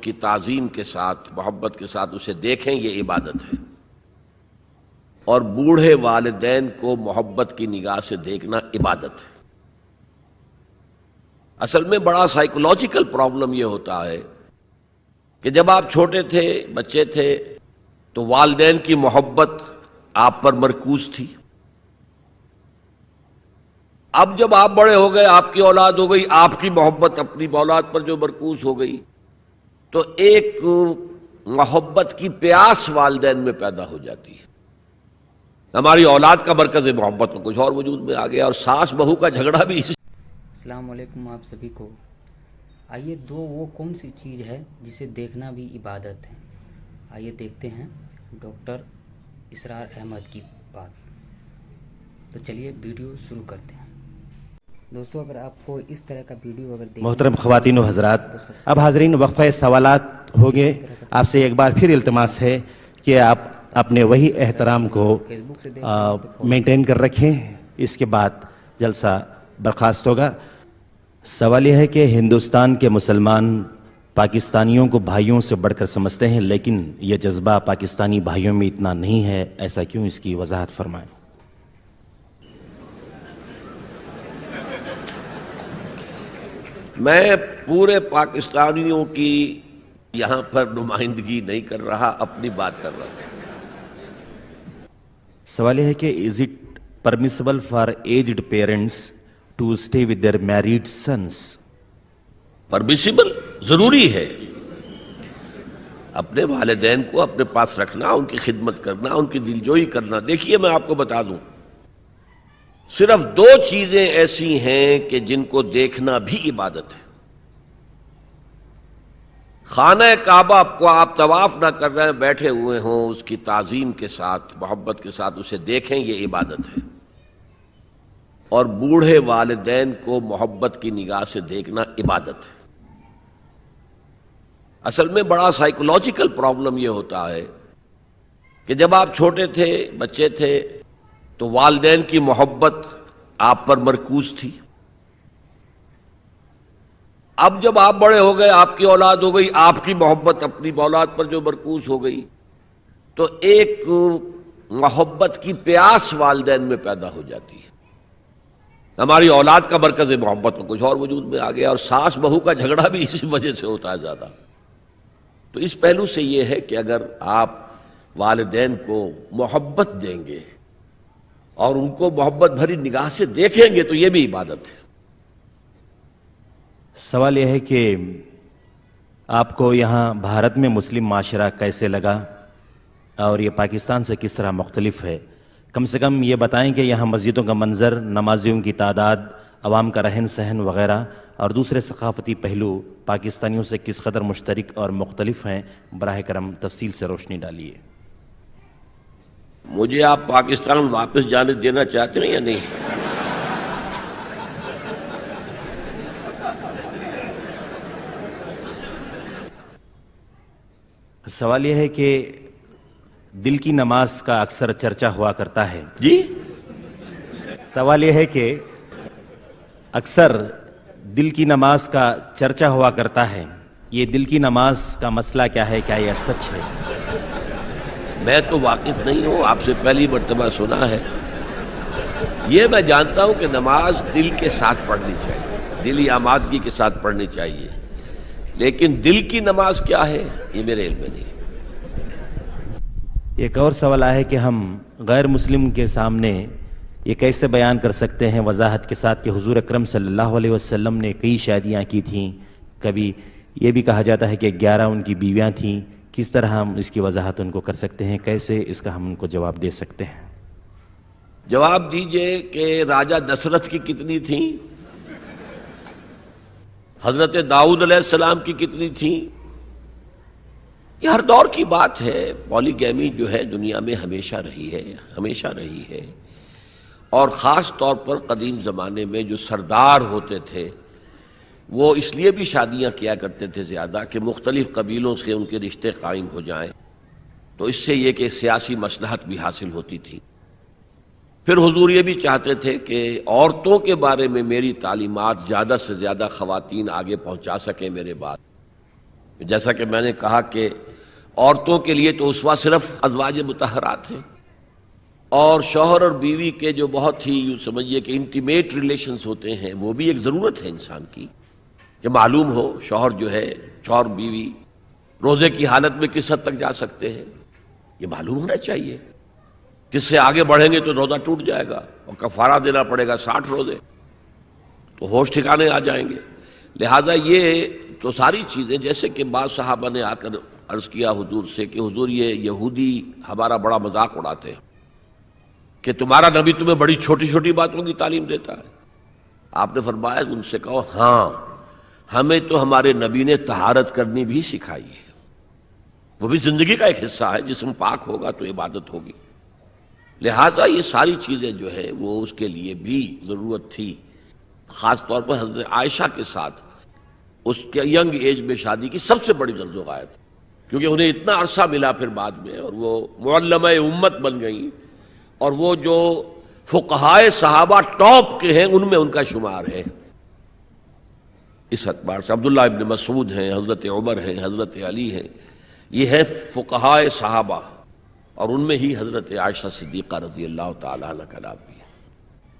کی تعظیم کے ساتھ، محبت کے ساتھ اسے دیکھیں، یہ عبادت ہے۔ اور بوڑھے والدین کو محبت کی نگاہ سے دیکھنا عبادت ہے۔ اصل میں بڑا سائیکولوجیکل پرابلم یہ ہوتا ہے کہ جب آپ چھوٹے تھے، بچے تھے، تو والدین کی محبت آپ پر مرکوز تھی۔ اب جب آپ بڑے ہو گئے، آپ کی اولاد ہو گئی، آپ کی محبت اپنی اولاد پر جو مرکوز ہو گئی، تو ایک محبت کی پیاس والدین میں پیدا ہو جاتی ہے۔ ہماری اولاد کا مرکز محبت تو کچھ اور وجود میں آ گیا، اور ساس بہو کا جھگڑا بھی اس۔ السلام علیکم آپ سبھی کو۔ آئیے وہ کون سی چیز ہے جسے دیکھنا بھی عبادت ہے؟ آئیے دیکھتے ہیں ڈاکٹر اسرار احمد کی بات۔ تو چلیے ویڈیو شروع کرتے ہیں۔ دوستو اگر آپ کو اس طرح کا ویڈیو محترم خواتین و حضرات، اب حاضرین وقفہ سوالات ہوگے۔ آپ سے ایک بار پھر التماس ہے کہ آپ اپنے وہی احترام کو مینٹین کر رکھیں، اس کے بعد جلسہ برخاست ہوگا۔ سوال یہ ہے کہ ہندوستان کے مسلمان پاکستانیوں کو بھائیوں سے بڑھ کر سمجھتے ہیں، لیکن یہ جذبہ پاکستانی بھائیوں میں اتنا نہیں ہے، ایسا کیوں؟ اس کی وضاحت فرمائیں۔ میں پورے پاکستانیوں کی یہاں پر نمائندگی نہیں کر رہا، اپنی بات کر رہا ہوں۔ سوال یہ ہے کہ is it permissible for aged parents to stay with their married sons؟ Permissible ضروری ہے، اپنے والدین کو اپنے پاس رکھنا، ان کی خدمت کرنا، ان کی دلجوئی کرنا۔ دیکھیے میں آپ کو بتا دوں، صرف دو چیزیں ایسی ہیں کہ جن کو دیکھنا بھی عبادت ہے۔ خانہ کعبہ کو آپ طواف نہ کر رہے ہیں، بیٹھے ہوئے ہوں، اس کی تعظیم کے ساتھ، محبت کے ساتھ اسے دیکھیں، یہ عبادت ہے۔ اور بوڑھے والدین کو محبت کی نگاہ سے دیکھنا عبادت ہے۔ اصل میں بڑا سائیکولوجیکل پرابلم یہ ہوتا ہے کہ جب آپ چھوٹے تھے، بچے تھے، تو والدین کی محبت آپ پر مرکوز تھی۔ اب جب آپ بڑے ہو گئے، آپ کی اولاد ہو گئی، آپ کی محبت اپنی اولاد پر جو مرکوز ہو گئی، تو ایک محبت کی پیاس والدین میں پیدا ہو جاتی ہے۔ ہماری اولاد کا مرکز محبت تو کچھ اور وجود میں آ گیا، اور ساس بہو کا جھگڑا بھی اسی وجہ سے ہوتا ہے زیادہ۔ تو اس پہلو سے یہ ہے کہ اگر آپ والدین کو محبت دیں گے اور ان کو محبت بھری نگاہ سے دیکھیں گے، تو یہ بھی عبادت ہے۔ سوال یہ ہے کہ آپ کو یہاں بھارت میں مسلم معاشرہ کیسے لگا، اور یہ پاکستان سے کس طرح مختلف ہے؟ کم سے کم یہ بتائیں کہ یہاں مسجدوں کا منظر، نمازیوں کی تعداد، عوام کا رہن سہن وغیرہ اور دوسرے ثقافتی پہلو پاکستانیوں سے کس قدر مشترک اور مختلف ہیں؟ براہ کرم تفصیل سے روشنی ڈالیے۔ مجھے آپ پاکستان واپس جانے دینا چاہتے ہیں یا نہیں؟ سوال یہ ہے کہ دل کی نماز کا اکثر چرچا ہوا کرتا ہے۔ جی، سوال یہ ہے کہ اکثر دل کی نماز کا چرچا ہوا کرتا ہے، یہ دل کی نماز کا مسئلہ کیا ہے؟ کیا یہ سچ ہے؟ میں تو واقف نہیں ہوں، آپ سے پہلی مرتبہ سنا ہے۔ یہ میں جانتا ہوں کہ نماز دل کے ساتھ پڑھنی چاہیے، دلی آمادگی کے ساتھ پڑھنی چاہیے، لیکن دل کی نماز کیا ہے یہ میرے علم میں نہیں۔ ایک اور سوال ہے کہ ہم غیر مسلم کے سامنے یہ کیسے بیان کر سکتے ہیں وضاحت کے ساتھ کہ حضور اکرم صلی اللہ علیہ وسلم نے کئی شادیاں کی تھیں، کبھی یہ بھی کہا جاتا ہے کہ 11 ان کی بیویاں تھیں، کس طرح ہم اس کی وضاحت ان کو کر سکتے ہیں؟ کیسے اس کا ہم ان کو جواب دے سکتے ہیں؟ جواب دیجئے کہ راجہ دسرتھ کی کتنی تھیں، حضرت داؤد علیہ السلام کی کتنی تھیں؟ یہ ہر دور کی بات ہے۔ پولی گیمی جو ہے دنیا میں ہمیشہ رہی ہے، ہمیشہ رہی ہے، اور خاص طور پر قدیم زمانے میں جو سردار ہوتے تھے وہ اس لیے بھی شادیاں کیا کرتے تھے زیادہ کہ مختلف قبیلوں سے ان کے رشتے قائم ہو جائیں، تو اس سے یہ کہ سیاسی مصلحت بھی حاصل ہوتی تھی۔ پھر حضور یہ بھی چاہتے تھے کہ عورتوں کے بارے میں میری تعلیمات زیادہ سے زیادہ خواتین آگے پہنچا سکیں میرے بعد، جیسا کہ میں نے کہا کہ عورتوں کے لیے تو اسوہ صرف ازواج مطہرات ہیں، اور شوہر اور بیوی کے جو بہت ہی یوں سمجھیے کہ انٹیمیٹ ریلیشنز ہوتے ہیں وہ بھی ایک ضرورت ہے انسان کی، کہ معلوم ہو شوہر جو ہے، شوہر بیوی روزے کی حالت میں کس حد تک جا سکتے ہیں، یہ معلوم ہونا چاہیے۔ کس سے آگے بڑھیں گے تو روزہ ٹوٹ جائے گا اور کفارہ دینا پڑے گا 60 روزے، تو ہوش ٹھکانے آ جائیں گے۔ لہذا یہ تو ساری چیزیں، جیسے کہ بعض صحابہ نے آ کر عرض کیا حضور سے کہ حضور یہ یہودی ہمارا بڑا مذاق اڑاتے ہیں کہ تمہارا نبی تمہیں بڑی چھوٹی چھوٹی باتوں کی تعلیم دیتا ہے۔ آپ نے فرمایا ان سے کہو ہاں ہمیں تو ہمارے نبی نے طہارت کرنی بھی سکھائی ہے، وہ بھی زندگی کا ایک حصہ ہے، جسم پاک ہوگا تو عبادت ہوگی۔ لہٰذا یہ ساری چیزیں جو ہے وہ اس کے لیے بھی ضرورت تھی، خاص طور پر حضرت عائشہ کے ساتھ اس کے ینگ ایج میں شادی کی سب سے بڑی غرض و غایت، کیونکہ انہیں اتنا عرصہ ملا پھر بعد میں، اور وہ معلمہ امت بن گئیں، اور وہ جو فقہائے صحابہ ٹاپ کے ہیں ان میں ان کا شمار ہے۔ اس اعتبار سے عبداللہ ابن مسعود ہیں، حضرت عمر ہیں، حضرت علی ہیں، یہ ہے فقہائے صحابہ، اور ان میں ہی حضرت عائشہ صدیقہ رضی اللہ تعالی عنہ کا نام بھی۔